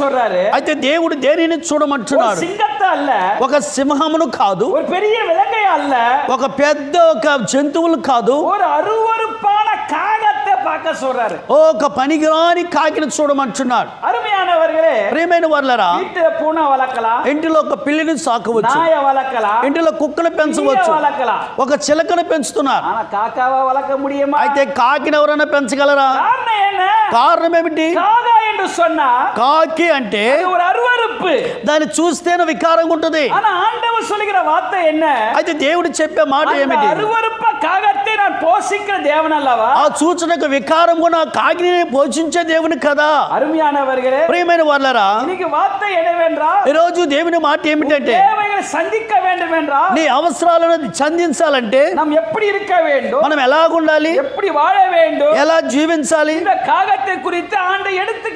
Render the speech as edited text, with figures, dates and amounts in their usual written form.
சொல்றாரு. అయితే దేవుడు దేనిని చూడమంటున్నాడు? సింగத்தை அல்ல, ఒక సింహమును కాదు, ஒரு பெரிய விலங்கை அல்ல, ఒక పెద్ద ఒక జంతువులు కాదు, ஒரு அருவருப்பான காகத்தை பார்க்க சொல்றாரு. ఒక పనికిరాని కాకిని చూడమంటున్నాడు. அருமையானவர்களே, ప్రియమైన వారలారా, வீட்டுல பூனை வளர்க்கலாம், ఇంటిలో ఒక పిల్లిని సాకవచ్చు, நாயை வளர்க்கலாம், ఇంటిలో కుక్కను పెంచవచ్చు, வளர்க்கலாம், ఒక చిలకను పెంచుతున్నారు. ஆனா காக்காவை வளர்க்க முடியுமா? అయితే కాకిని ఎవరైనా పెంచగలరా? காரணம் என்ன? కారణం ఏమిటి? காகா என்று சொன்னா కాకి అంటే அது ஒரு அருவருப்பு. దాన్ని చూస్తేనే వికారంగా ఉంటుంది. ஆனா ஆண்டவர் சொல்லுகிற வார்த்தை என்ன? అయితే దేవుడు చెప్పే మాట ఏమిటి? అరువరుప్ప కాగத்தை நான் పోషించిన దేవుని அல்லவா? ఆ చూచుటకు వికారం కూడా కాకిని పోషించే దేవుని కదా. அருமையானவர்களே, ప్రియమైన వారలారా, இன்னைக்கு వార్త என்னவென்றால், ఈ రోజు దేవుని మాట ఏమిటంటే, தேவைகளை சந்திக்க வேண்டும் என்றால், నీ అవసరాలను సంధించాలంటే நாம் எப்படி இருக்க வேண்டும், మనం ఎలా ఉండాలి, எப்படி வாழ வேண்டும், ఎలా జీవించాలి, இந்த காகத்தை குறித்து ஆண்டவர் எடுத்து